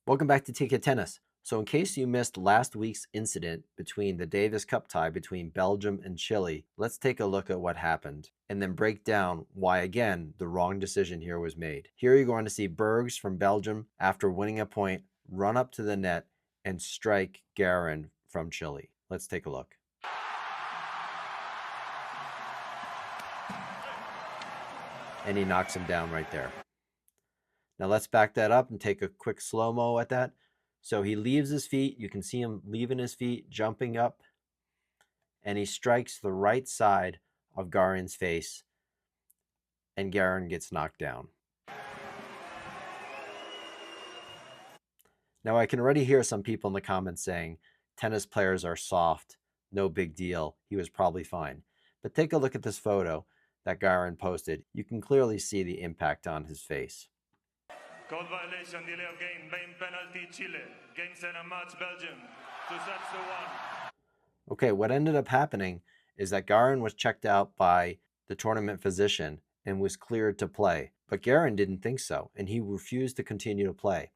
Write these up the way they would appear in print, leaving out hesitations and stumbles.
Welcome back to Ticket Tennis. So in case you missed last week's incident between the Davis Cup tie between Belgium and Chile, let's take a look at what happened and then break down why, again, the wrong decision here was made. Here you're going to see Bergs from Belgium, after winning a point, run up to the net and strike Garin from Chile. Let's take a look. And he knocks him down right there. Now let's back that up and take a quick slow-mo at that. So he leaves his feet. You can see him leaving his feet, jumping up, and he strikes the right side of Garin's face, and Garin gets knocked down. Now I can already hear some people in the comments saying, tennis players are soft, no big deal, he was probably fine. But take a look at this photo that Garin posted. You can clearly see the impact on his face. Code violation, delay of game, main penalty Chile, game set and match Belgium, 2 sets to 1. Okay, what ended up happening is that Garin was checked out by the tournament physician and was cleared to play. But Garin didn't think so, and he refused to continue to play.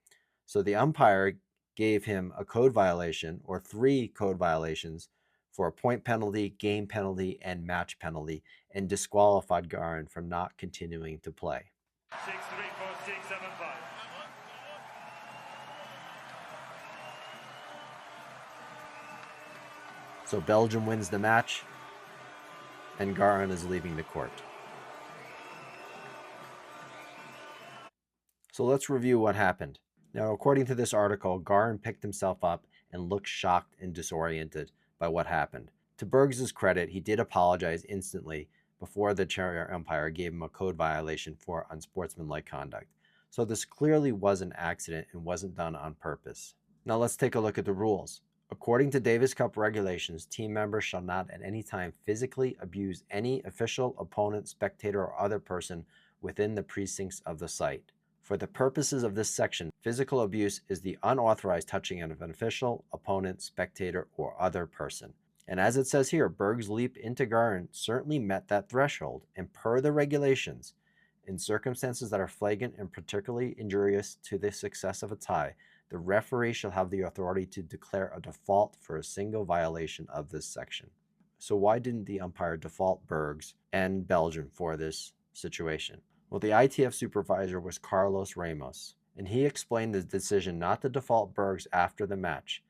So the umpire gave him a code violation, or 3 code violations, for a point penalty, game penalty, and match penalty, and disqualified Garin from not continuing to play. 6-3, 4-6, 7-5. So Belgium wins the match, and Garin is leaving the court. So let's review what happened. Now, according to this article, Garin picked himself up and looked shocked and disoriented by what happened. To Bergs' credit, he did apologize instantly before the chair umpire gave him a code violation for unsportsmanlike conduct. So this clearly was an accident and wasn't done on purpose. Now let's take a look at the rules. According to Davis Cup regulations, team members shall not at any time physically abuse any official, opponent, spectator, or other person within the precincts of the site. For the purposes of this section, physical abuse is the unauthorized touching of an official, opponent, spectator, or other person. And as it says here, Bergs' leap into Garin certainly met that threshold, and per the regulations, in circumstances that are flagrant and particularly injurious to the success of a tie, the referee shall have the authority to declare a default for a single violation of this section. So why didn't the umpire default Bergs and Belgium for this situation? Well, the ITF supervisor was Carlos Ramos, and he explained the decision not to default Bergs after the match.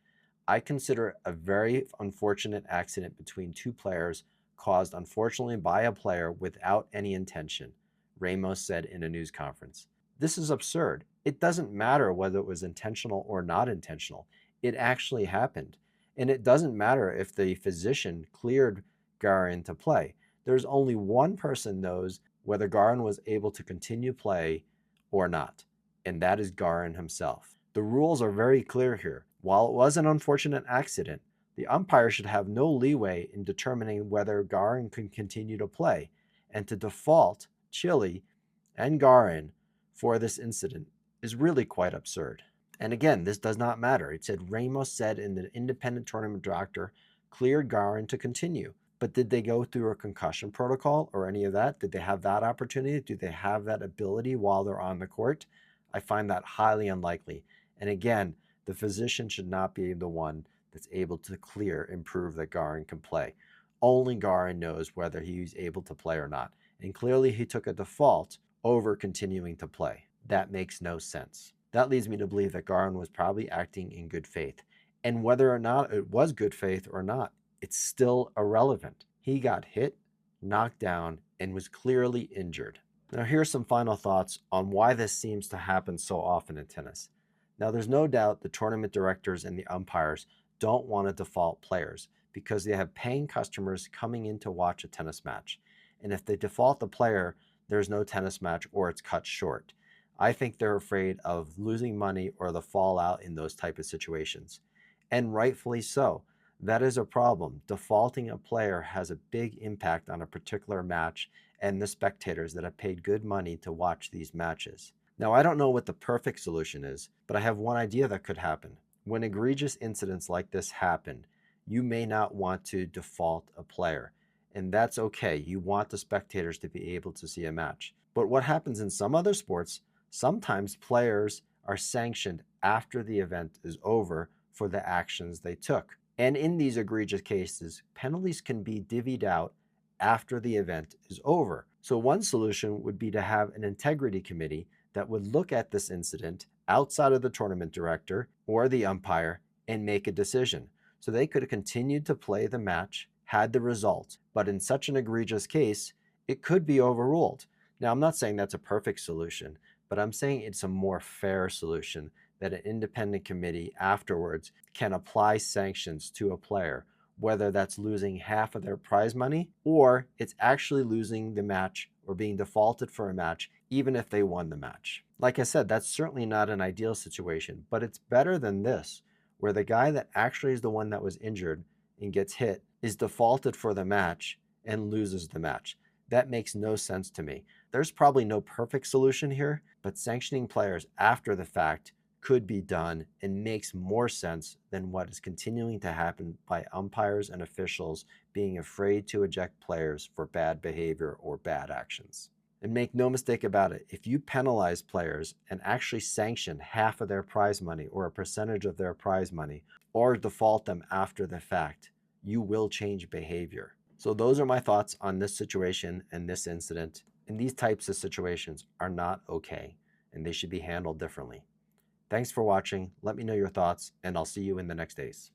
I consider it a very unfortunate accident between 2 players caused unfortunately by a player without any intention, Ramos said in a news conference. This is absurd. It doesn't matter whether it was intentional or not intentional. It actually happened. And it doesn't matter if the physician cleared Garin to play. There's only one person knows whether Garin was able to continue play or not, and that is Garin himself. The rules are very clear here. While it was an unfortunate accident, the umpire should have no leeway in determining whether Garin can continue to play, and to default Chile and Garin for this incident is really quite absurd. And again, this does not matter. It said Ramos said in the independent tournament director cleared Garin to continue. But did they go through a concussion protocol or any of that? Did they have that opportunity? Do they have that ability while they're on the court? I find that highly unlikely. And again, the physician should not be the one that's able to clear and prove that Garin can play. Only Garin knows whether he's able to play or not. And clearly he took a default over continuing to play. That makes no sense. That leads me to believe that Garin was probably acting in good faith. And whether or not it was good faith or not, it's still irrelevant. He got hit, knocked down, and was clearly injured. Now here's some final thoughts on why this seems to happen so often in tennis. Now there's no doubt the tournament directors and the umpires don't want to default players because they have paying customers coming in to watch a tennis match. And if they default the player, there's no tennis match or it's cut short. I think they're afraid of losing money or the fallout in those type of situations. And rightfully so. That is a problem. Defaulting a player has a big impact on a particular match and the spectators that have paid good money to watch these matches. Now, I don't know what the perfect solution is, but I have one idea that could happen. When egregious incidents like this happen, you may not want to default a player, and that's okay. You want the spectators to be able to see a match. But what happens in some other sports, sometimes players are sanctioned after the event is over for the actions they took. And in these egregious cases, penalties can be divvied out after the event is over. So one solution would be to have an integrity committee that would look at this incident outside of the tournament director or the umpire and make a decision. So they could have continued to play the match had the result, but in such an egregious case, it could be overruled. Now, I'm not saying that's a perfect solution, but I'm saying it's a more fair solution that an independent committee afterwards can apply sanctions to a player, whether that's losing half of their prize money or it's actually losing the match or being defaulted for a match, even if they won the match. Like I said, that's certainly not an ideal situation, but it's better than this, where the guy that actually is the one that was injured and gets hit is defaulted for the match and loses the match. That makes no sense to me. There's probably no perfect solution here, but sanctioning players after the fact could be done and makes more sense than what is continuing to happen by umpires and officials being afraid to eject players for bad behavior or bad actions. And make no mistake about it, if you penalize players and actually sanction half of their prize money or a percentage of their prize money or default them after the fact, you will change behavior. So those are my thoughts on this situation and this incident. And these types of situations are not okay, and they should be handled differently. Thanks for watching. Let me know your thoughts, and I'll see you in the next days.